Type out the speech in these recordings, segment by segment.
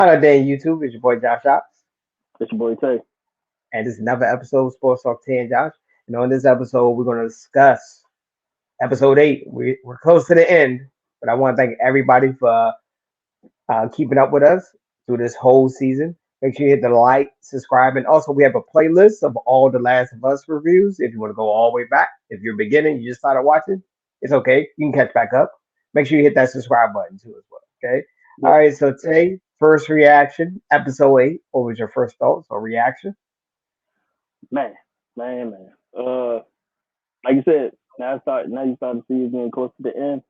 Hello there, YouTube. It's your boy Josh Ops, It's your boy Tay. and this is another episode of Sports Talk 10 Josh. And on this episode, we're going to discuss episode 8. We're close to the end, but I want to thank everybody for keeping up with us through this whole season. Make sure you hit the like, subscribe, and also we have a playlist of all the Last of Us reviews. If you want to go all the way back, if you're beginning, you just started watching, it's okay. You can catch back up. Make sure you hit that subscribe button too as well. Okay. All Yep. right. So today, first reaction, episode 8. What was your first thoughts or reaction? Man, man. Like you said, now you start to see it getting close to the end.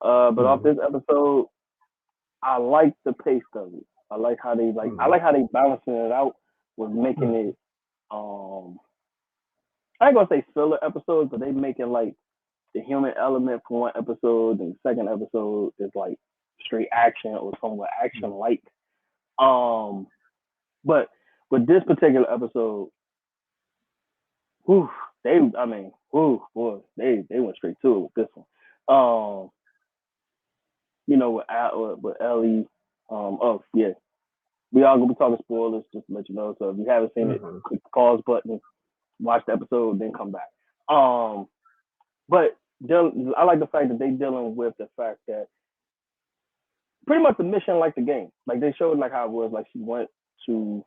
But off Mhm, this episode, I like the pace of it. I mhm, like how they balancing it out with making mhm, it I ain't gonna say filler episodes, but they making like the human element for one episode and the second episode is like straight action or somewhat action mhm, like. Um but with this particular episode, whew, they went straight to it with this one. Um, with Ellie, oh yeah, we all gonna be talking spoilers just to let you know. So if you haven't seen it, mhm, click the pause button, watch the episode, then come back. Um, but I like the fact that they dealing with the fact that pretty much the mission like the game. Like they showed like how it was. Like she went to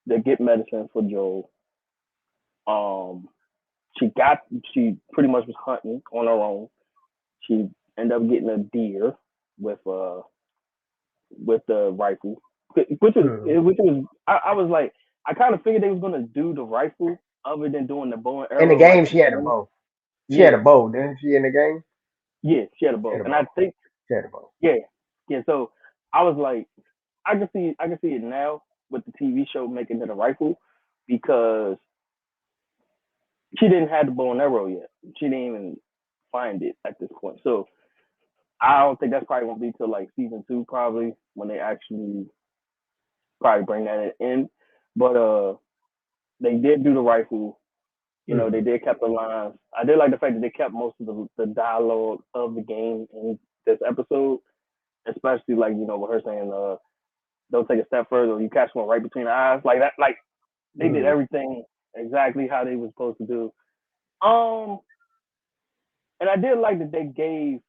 to get medicine for Joel. Um, she got she pretty much was hunting on her own. She ended up getting a deer with uh with the rifle, mhm. I was like I kind of figured they was gonna do the rifle other than doing the bow and In the arrow like game, the she had a game. bow. She had Yeah, a bow, didn't she? In the game, yeah, she had a she bow, had a and I bow. think She had a bow. yeah, yeah. So I was like, I can see it now with the TV show making it a rifle because she didn't have the bow and arrow yet. She didn't even find it at this point. So I don't think that's probably gonna be till like season two, probably when they actually probably bring that in. But they did do the rifle. You know, they Mhm, did keep the lines. I did like the fact that they kept most of the dialogue of the game in this episode, especially like with her saying, "Don't take a step further, you catch one right between the eyes." Like that, like they did mhm. everything exactly how they were supposed to do. Um, and I did like that they gave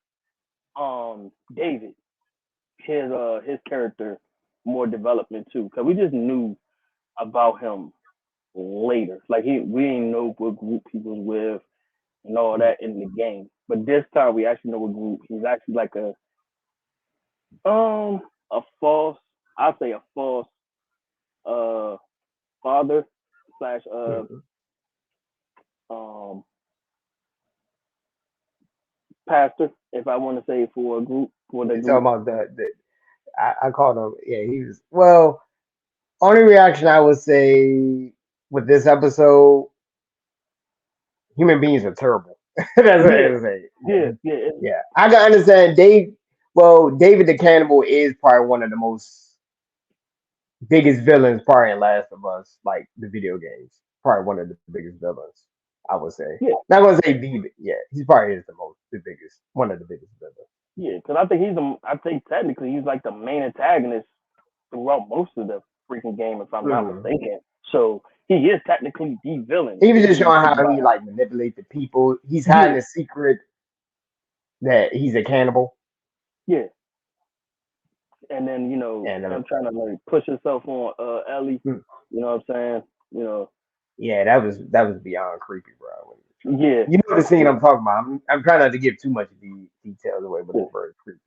David his character more development too, because we just knew about him later. Like we didn't know what group he was with and all Mhm. that in the game. But this time we actually know what group he's actually like um a false I'll say a false uh father slash Mhm. um pastor, if I want to say, for a group for the You talking group. about I called him. Yeah, he was. Well, only reaction I would say with this episode, human beings are terrible. That's what I Yeah, would say. yeah, Yeah, yeah, yeah. I can understand Dave. Well, David the Cannibal is probably one of the most biggest villains, probably in Last of Us, like the video games. Probably one of the biggest villains, I would say. yeah, Not gonna say the, yeah, he probably is the biggest, one of the biggest villains. yeah. Because I think technically he's like the main antagonist throughout most of the freaking game, if I'm not Mhm. mistaken. So he is technically the villain He was if just you showing think how about he like manipulates the people. He's it. hiding a secret that he's a cannibal, Yeah, yeah. And then and him trying to like push himself on Ellie. You know what I'm saying? You know, yeah, that was beyond creepy, bro. When he was trying to, yeah, you know the scene yeah, I'm talking about. I'm trying not to give too much of the details away, but yeah. it's very creepy.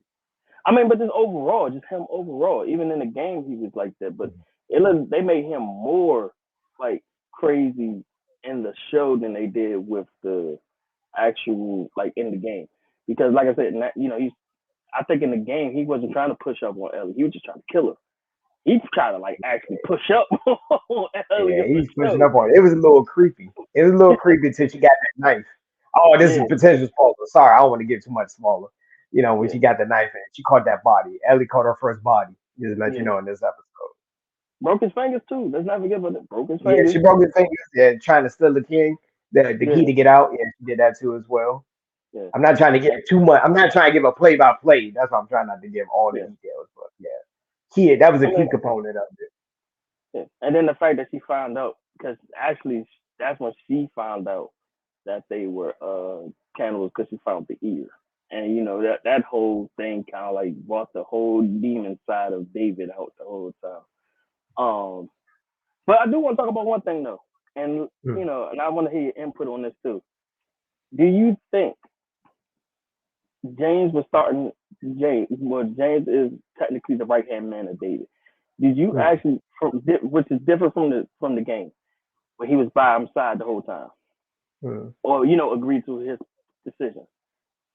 I mean, but just overall, just him overall. Even in the game, he was like that. But they made him more like crazy in the show than they did with the actual like in the game. Because like I said, he's. I think in the game he wasn't trying to push up on Ellie. He was just trying to kill her. He tried to like actually push up on Ellie Yeah, in the he's pushing show. up on it. It was a little creepy. It was a little creepy until she got that knife. Oh, this is Yeah, potential spoiler. Sorry, I don't want to get too much smaller. When yeah, she got the knife and she caught that body. Ellie caught her first body. Just to let you yeah. know in this episode. Broke his fingers too. Let's not forget about it. Broke his Yeah, fingers. she broke his fingers. Yeah, trying to steal the king, the key Yeah, to get out. Yeah, she did that too as well. yeah, I'm not trying to yeah, give too much. I'm not trying to give a play by play. That's why I'm trying not to give all the yeah. details. But yeah. key. That was a And then, key component of it. yeah. And then the fact that she found out, because actually that's when she found out that they were cannibals, because she found the ear. And that whole thing kind of like brought the whole demon side of David out the whole time. Um, but I do want to talk about one thing though, and Mm. and I want to hear your input on this too. Do you think James was starting James? Well, James is technically the right hand man of David. Did you Mm. actually, which is different from the game, where he was by his side the whole time, Mm. or agreed to his decision?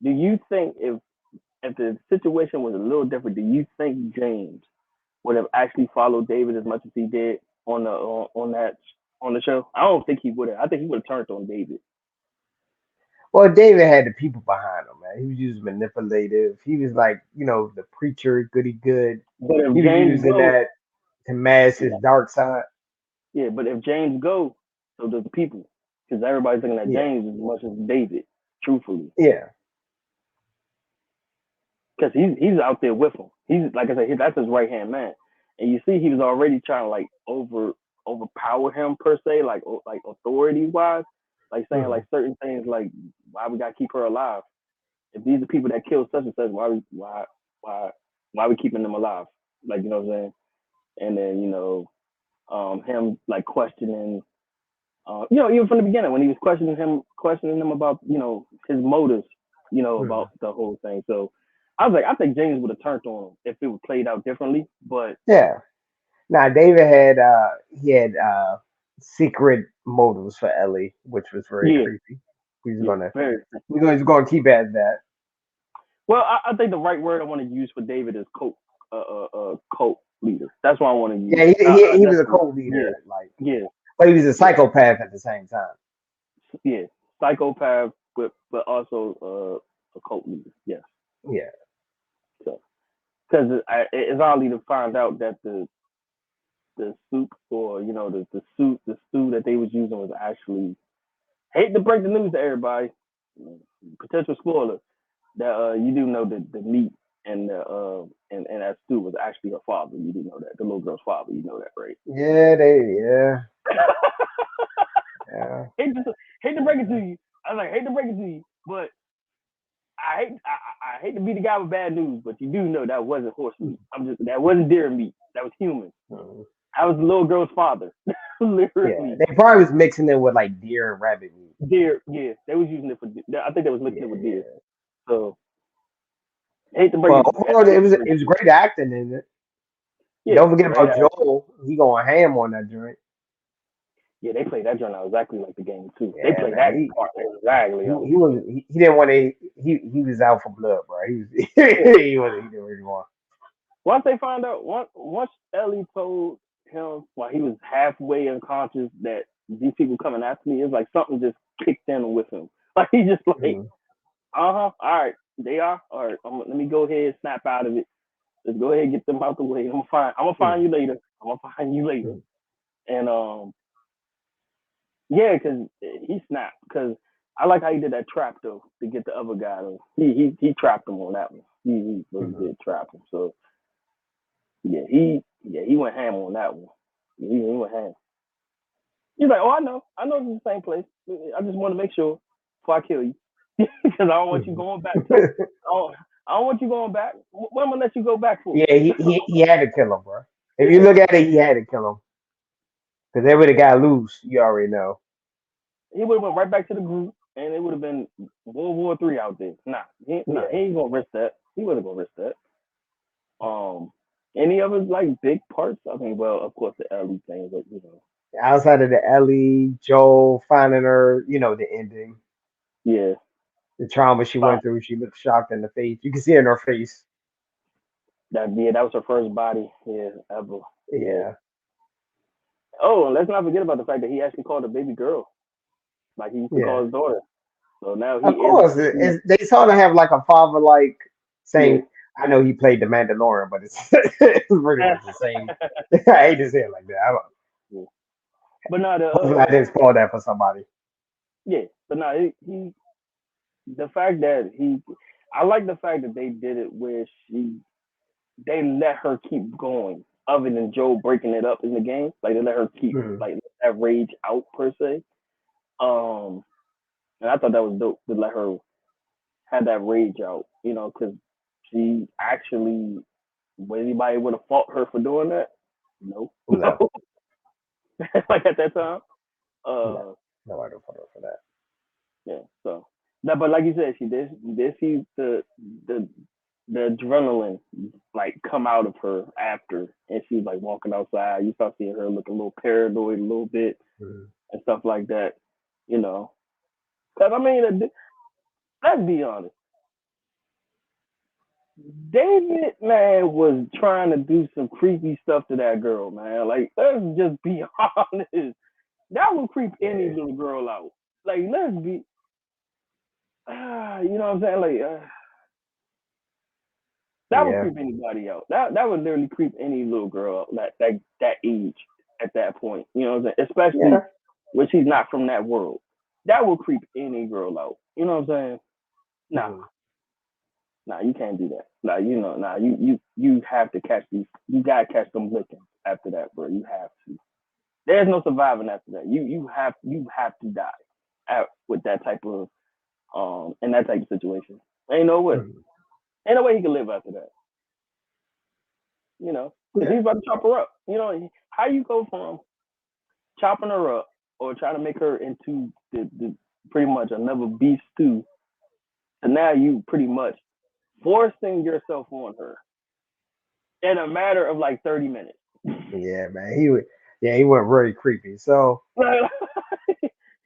Do you think if the situation was a little different, do you think James would have actually followed David as much as he did on the show? I don't think he would have. I think he would have turned on David. Well, David had the people behind him, man. He was using manipulative. He was like, the preacher, goody good. But He if was James using go, that to mask his yeah, dark side. yeah. But if James go, so does the people, because everybody's looking at Yeah, James as much as David, truthfully, yeah, because he's out there with him. He's like I said, that's his right hand man, and you see he was already trying to like overpower him per se, like authority wise, like saying hmm like certain things like why we gotta keep her alive. If these are people that killed such and such, why why we keeping them alive? Like what I'm saying. And then him like questioning, even from the beginning when he was questioning him about his motives, hmm about the whole thing. So I was like, I think James would have turned on him if it would played out differently. But yeah. Now David had secret motives for Ellie, which was very yeah, creepy. He's yeah, gonna very he's gonna keep it as that. well. I think the right word I want to use for David is cult leader. That's what I want to use. Yeah, he That's was a cult leader, yeah, like, yeah, but he was a yeah, psychopath at the same time. yeah. Psychopath, but also a cult leader. Yes. Yeah. So because it's oddly to find out that the soup, or the stew that they was using was actually, hate to break the news to everybody, potential spoiler, that you do know that the meat and the and that stew was actually her father. You do know that, the little girl's father. You know that, right? Yeah. Yeah. hate to break it to you. I was like, hate to break it to you, but I hate to be the guy with bad news, but you do know that wasn't horse meat. That wasn't deer meat. That was human. Mhm. I was the little girl's father, Yeah. literally. They probably was mixing it with like deer and rabbit meat. Deer, yeah, they was using it for. I think they was mixing it with deer. Yeah. So hate to break Well, it. overall, Hate to it break was it. great acting in it. Yeah, Don't forget great about acting. Joel. He going ham on that joint. Yeah, they played that joint out exactly like the game too. They Yeah, played man. that part exactly out. He didn't want to. He was out for blood, bro. He was Yeah. he didn't really want. Once they found out, once Ellie told him while he was halfway unconscious that these people coming after me, it's like something just kicked in with him. Like he just like, Mm, all right, they are. All right, let me go ahead and snap out of it. Let's go ahead and get them out the way. I'm gonna find mm, you later. I'm gonna find you later. mm, And yeah, because he snapped. Because I like how he did that trap though to get the other guy. Though. He trapped him on that one. He really mhm. did trap him. So he went ham on that one. He went ham. He's like, oh, I know it's the same place. I just want to make sure before I kill you, because I don't want you Mhm. going back to. I don't want you going back. What am I gonna let you go back for? Yeah, he had to kill him, bro. If you Yeah, look at it, he had to kill him because they would have got loose. You already know. he would have went right back to the group, and it would have been World War III out there. He Yeah. ain't gonna risk that. He wasn't gonna risk that. Um, any other like big parts? I mean, well, of course the Ellie thing, but Outside of the Ellie, Joel finding her, the ending, yeah, the trauma she but went through, she looked shocked in the face. You can see it in her face. that was her first body, yeah, ever, yeah. Yeah. Oh, and let's not forget about the fact that he actually called her baby girl, like he used to call Yeah. his daughter. So now he Of is, course. They sort of have like a father like yeah. saying, I know he played the Mandalorian, but it's, it's pretty much the same. I hate to say it like that. Yeah. But now Hopefully I didn't spoil that for somebody. yeah, but now the fact that I like the fact that they did it where she they let her keep going. Other than Joe breaking it up in the game, like they let her keep Mhm. like let that rage out per se. Um, and I thought that was dope to let her have that rage out, because she actually, would anybody would have fought her for doing that? No, No, no. Like at that time. no, Uh, no, I don't put up for that. yeah. So that, but like you said, she did see the the adrenaline like come out of her after, and she was like walking outside. You start seeing her look a little paranoid a little bit Mhm. and stuff like that. You know, because I mean, let's be honest. David, man, was trying to do some creepy stuff to that girl, man. Like, let's just be honest. That would creep any Yeah, little girl out. Like, let's be, you know what I'm saying? Like, that would yeah, creep anybody out. That would literally creep any little girl out that age at that point. You know what I'm saying? Especially yeah. when she's not from that world. That will creep any girl out. You know what I'm saying? Nah, Mhm. nah, you can't do that. Nah, nah, you have to catch these. You gotta catch them licking after that, bro. You have to. There's no surviving after that. You have to die with that type of in that type of situation. Ain't no way. Mhm. Ain't no way he can live after that. Because Yeah, he's about to chop her up. How you go from chopping her up or trying to make her into the pretty much another beast stew to now you pretty much forcing yourself on her in a matter of like 30 minutes. yeah, man. He went very creepy. So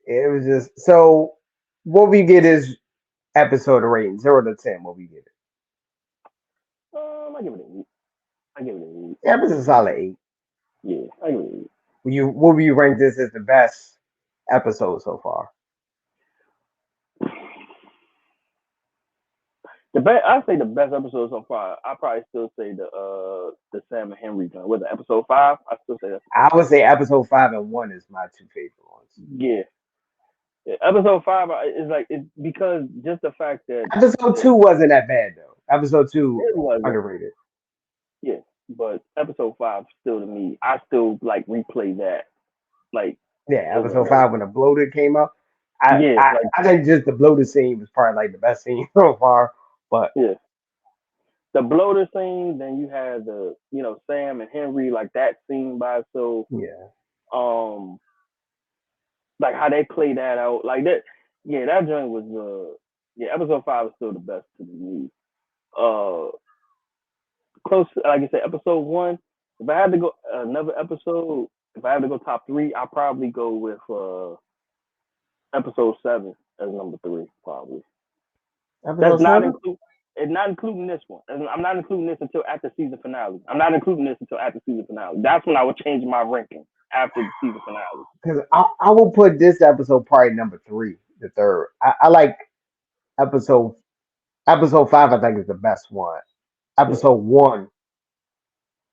it was just so. What we get is episode rating 0 to 10. What we get it? I give it an 8. I give it an 8. Yeah, it was a solid 8. Yeah, I give it an 8. What would you rank this as the best episode so far? I say the best episode so far. I probably still say the Sam and Henry joint. Was it episode 5? I still say that's the I best would say episode. episode 5 and 1 is my two favorite ones. Yeah, yeah. Episode 5 is like it's because just the fact that Episode it, 2 wasn't that bad though. Episode 2 it wasn't. underrated. Yeah, but episode 5 still to me, I still like replay that like Yeah, over and episode over. 5 when the bloated came up. I, Yeah, I like I think just the bloated scene was probably like the best scene so far. But yeah, the bloater scene. Then you had the Sam and Henry like that scene by itself. yeah, Um, like how they play that out like that. Yeah, that joint was yeah. Episode 5 is still the best to me. Uh, close like I said, episode 1. If I had to go another episode, if I had to go top 3, I'd probably go with episode 7 as number 3, probably. That's episode not 7. include. It's not including this one. I'm not including this until after season finale. I'm not including this until after season finale. That's when I would change my ranking after the season finale. Because I will put this episode probably number 3, the third. I like episode episode 5. I think is the best one. Yeah, Episode 1,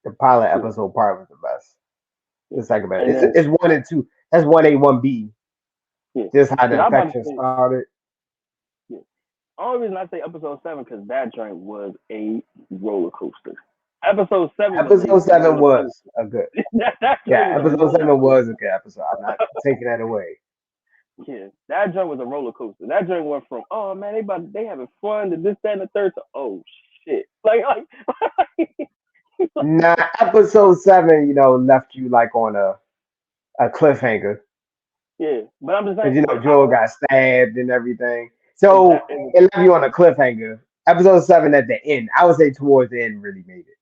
the pilot yeah, episode probably was the best. yeah. The second best. And then It's 1 and 2. That's 1A, 1B. yeah, Just how the because I'm about to infection say started. yeah. Only reason I say episode 7 because that joint was a roller coaster. Episode 7 was a Episode 7 roller was coaster. a good. that joint Yeah, was a episode roller 7 coaster. was a good episode. I'm not taking that away. Yeah, that joint was a roller coaster. That joint went from man they having fun to this that and the third to shit like Now, episode 7, left you like on a cliffhanger. yeah. But I'm just saying, Because, but Joel got stabbed and everything. So exactly it left you on a cliffhanger. Episode 7 at the end, I would say towards the end really made it.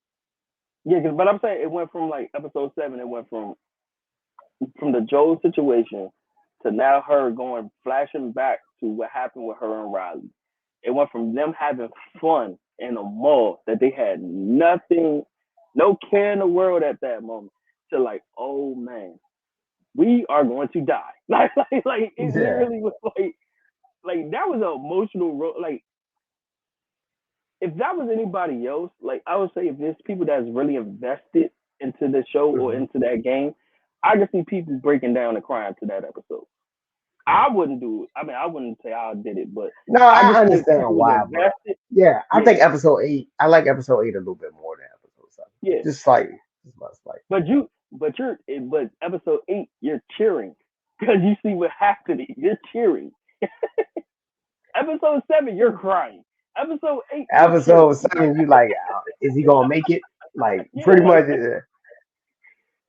yeah. But I'm saying it went from like episode 7. It went from the Joel situation to now her going flashing back to what happened with her and Riley. It went from them having fun in a mall that they had nothing, no care in the world at that moment, to like, oh man, we are going to die. Like it Yeah. literally was like that was an emotional like if that was anybody else, like I would say if there's people that's really invested into the show or Mhm. into that game, I can see people breaking down and crying to that episode. I wouldn't do it. I mean, I wouldn't say I did it, but No, I I just say if understand people was why, but invested. yeah, I Yeah, think episode 8, I like episode 8 a little bit more than Yeah, just slightly, just about slightly. but episode 8, you're cheering because you see what happened. You're cheering. Episode 7, you're crying. Episode 8, you're Episode cheering. 7, you like, is he gonna make it? Like, Yeah, pretty like much,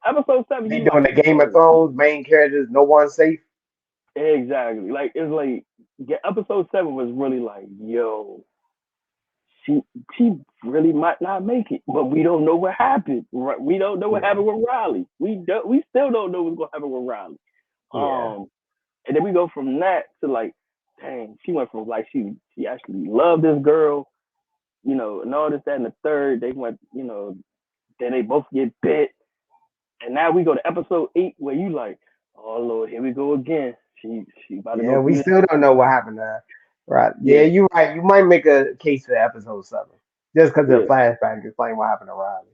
episode 7, they you doing like, the Game of yo, Thrones main characters. No one's safe. exactly. Like it's like episode 7 was really like, yo, she she really might not make it, but we don't know what happened. Right? We don't know what Yeah, happened with Riley. We still don't know what's gonna happen with Riley. yeah, Um, and then we go from that to like, dang, she went from like she actually loved this girl, and all this, that, and the third. They went, then they both get bit, and now we go to episode 8 where you like, oh Lord, here we go again. She about to yeah. go We through this. still don't know what happened to her. Right? Yeah, Yeah, you're right. You might make a case for episode 7 just because of yeah, the flashback explain what happened to Riley.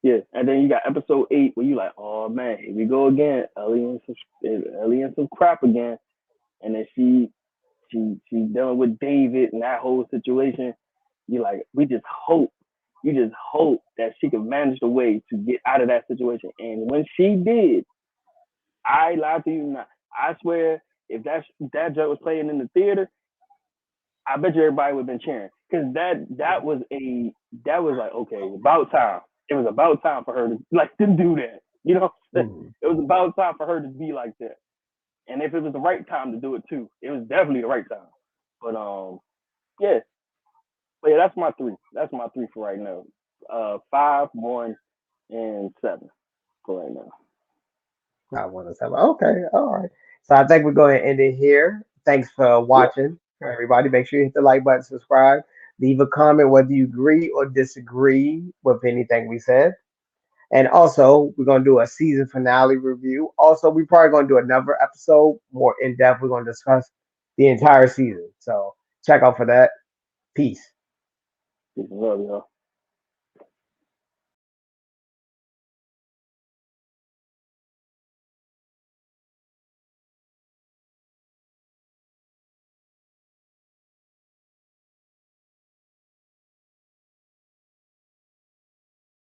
yeah. And then you got episode 8 where you like, oh man, here we go again. Ellie and some crap again. And then she's dealing with David and that whole situation. You like, you just hope that she could manage the way to get out of that situation. And when she did, I lie to you not. I swear, if that joke was playing in the theater, I bet you everybody would have been cheering because that was like, okay, about time. It was about time for her to do that. Mhm. It was about time for her to be like that. And if it was the right time to do it too, it was definitely the right time. But yeah, but yeah, that's my three. That's my three for right now. 5, 1, and 7 for right now. I want to say, okay, all right. So I think we're going to end it here. Thanks for Yep. watching, everybody. Make sure you hit the like button, subscribe, leave a comment whether you agree or disagree with anything we said. And also, we're going to do a season finale review. Also, we're probably going to do another episode more in depth. We're going to discuss the entire season. So check out for that. Peace. Peace and love, y'all.